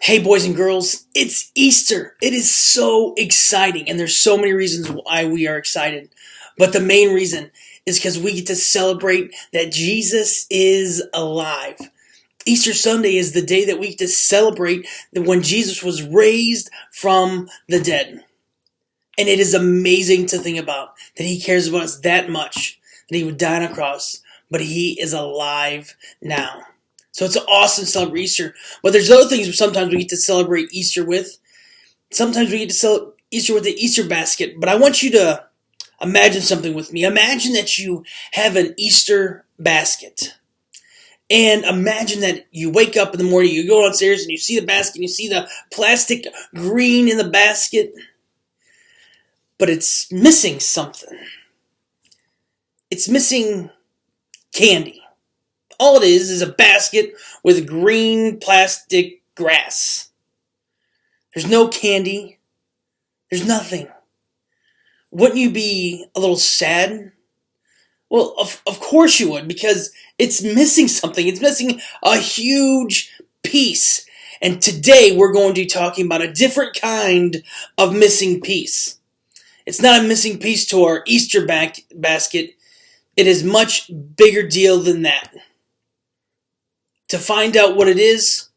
Hey boys and girls, it's Easter. It is so exciting, and there's so many reasons why we are excited. But the main reason is because we get to celebrate that Jesus is alive. Easter Sunday is the day that we get to celebrate that when Jesus was raised from the dead. And it is amazing to think about that he cares about us that much, that he would die on a cross, but he is alive now. So it's awesome to celebrate Easter. But there's other things sometimes we get to celebrate Easter with. Sometimes we get to celebrate Easter with the Easter basket. But I want you to imagine something with me. Imagine that you have an Easter basket. And imagine that you wake up in the morning, you go downstairs and you see the basket, and you see the plastic green in the basket. But it's missing something. It's missing candy. All it is a basket with green plastic grass. There's no candy. There's nothing. Wouldn't you be a little sad? Well, of course you would, because it's missing something. It's missing a huge piece. And today we're going to be talking about a different kind of missing piece. It's not a missing piece to our Easter basket. It is a much bigger deal than that. To find out what it is,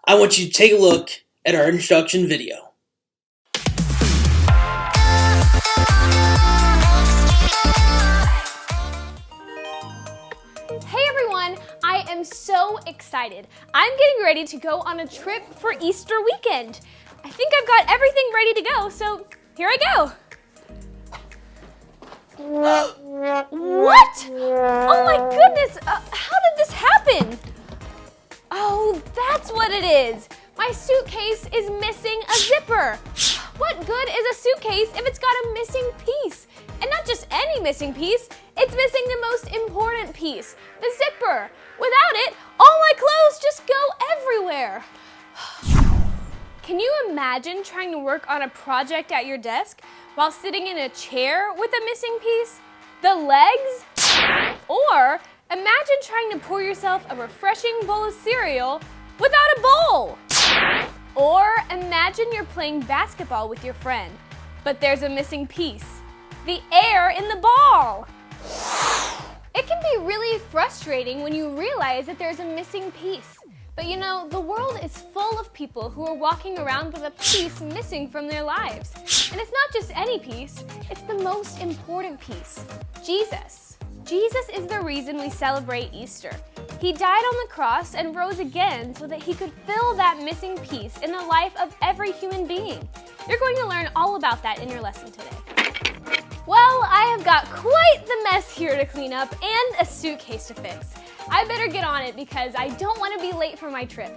I want you to take a look at our introduction video. Hey everyone, I am so excited. I'm getting ready to go on a trip for Easter weekend. I think I've got everything ready to go, so here I go. What? Oh my goodness, how did this happen? Oh, that's what it is. My suitcase is missing a zipper. What good is a suitcase if it's got a missing piece? And not just any missing piece, it's missing the most important piece, the zipper. Without it, all my clothes just go everywhere. Can you imagine trying to work on a project at your desk while sitting in a chair with a missing piece? The legs? Or imagine trying to pour yourself a refreshing bowl of cereal without a bowl. Or imagine you're playing basketball with your friend, but there's a missing piece, the air in the ball. It can be really frustrating when you realize that there's a missing piece. But you know, the world is full of people who are walking around with a piece missing from their lives. And it's not just any piece, it's the most important piece, Jesus. Jesus is the reason we celebrate Easter. He died on the cross and rose again so that he could fill that missing piece in the life of every human being. You're going to learn all about that in your lesson today. Well, I have got quite the mess here to clean up and a suitcase to fix. I better get on it because I don't want to be late for my trip.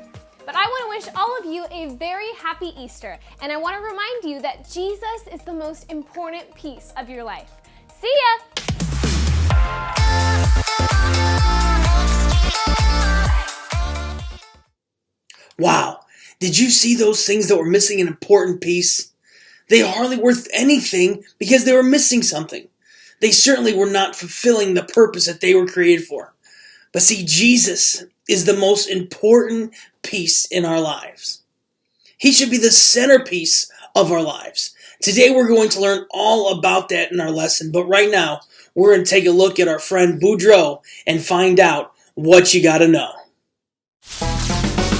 But I want to wish all of you a very happy Easter, and I want to remind you that Jesus is the most important piece of your life. See ya! Wow, did you see those things that were missing an important piece? They are hardly worth anything because they were missing something. They certainly were not fulfilling the purpose that they were created for. But see, Jesus is the most important piece in our lives. He should be the centerpiece of our lives. Today we're going to learn all about that in our lesson, but right now we're going to take a look at our friend Boudreaux and find out what you gotta know.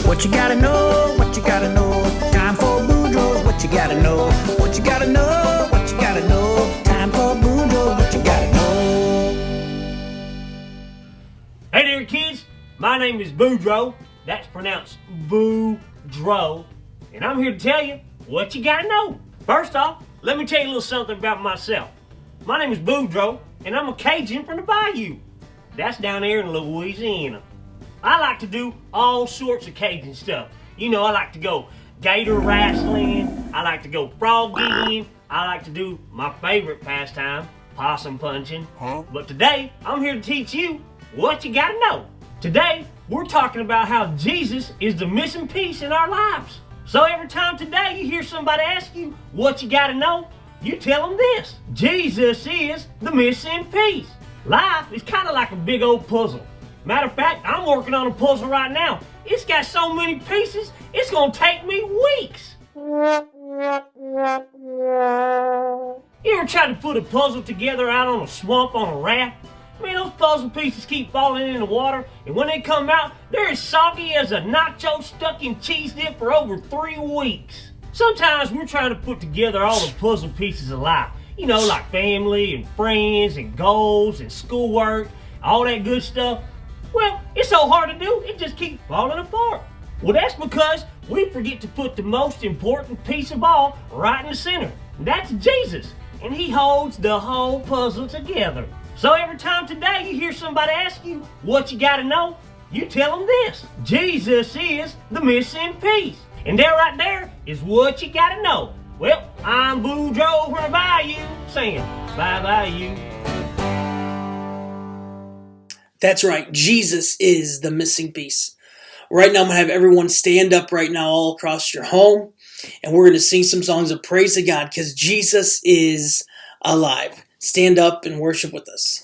What you gotta know, what you gotta know. Time for Boudreaux, what you gotta know. What you gotta know, what you gotta know. Time for Boudreaux, what you gotta know. Hey there kids, my name is Boudreaux. That's pronounced Boudreaux. And I'm here to tell you what you gotta know. First off, let me tell you a little something about myself. My name is Boudreaux, and I'm a Cajun from the Bayou. That's down there in Louisiana. I like to do all sorts of Cajun stuff. You know, I like to go gator wrestling, I like to go frog gigging, I like to do my favorite pastime, possum punching. But today, I'm here to teach you what you gotta know. Today, we're talking about how Jesus is the missing piece in our lives. So every time today you hear somebody ask you what you gotta know, you tell them this: Jesus is the missing piece. Life is kind of like a big old puzzle. Matter of fact, I'm working on a puzzle right now, It's got so many pieces, it's gonna take me weeks. You ever try to put a puzzle together out on a swamp on a raft? I mean, those puzzle pieces keep falling in the water, and when they come out, they're as soggy as a nacho stuck in cheese dip for over 3 weeks. Sometimes we're trying to put together all the puzzle pieces of life. You know, like family and friends and goals and schoolwork, all that good stuff. Well, it's so hard to do, it just keeps falling apart. Well, that's because we forget to put the most important piece of all right in the center. That's Jesus, and he holds the whole puzzle together. So every time today you hear somebody ask you what you gotta know, you tell them this: Jesus is the missing piece. And there right there is what you gotta know. Well, I'm Boudreaux from the Bayou saying bye-bye you. That's right. Jesus is the missing piece. Right now, I'm going to have everyone stand up right now all across your home. And we're going to sing some songs of praise to God because Jesus is alive. Stand up and worship with us.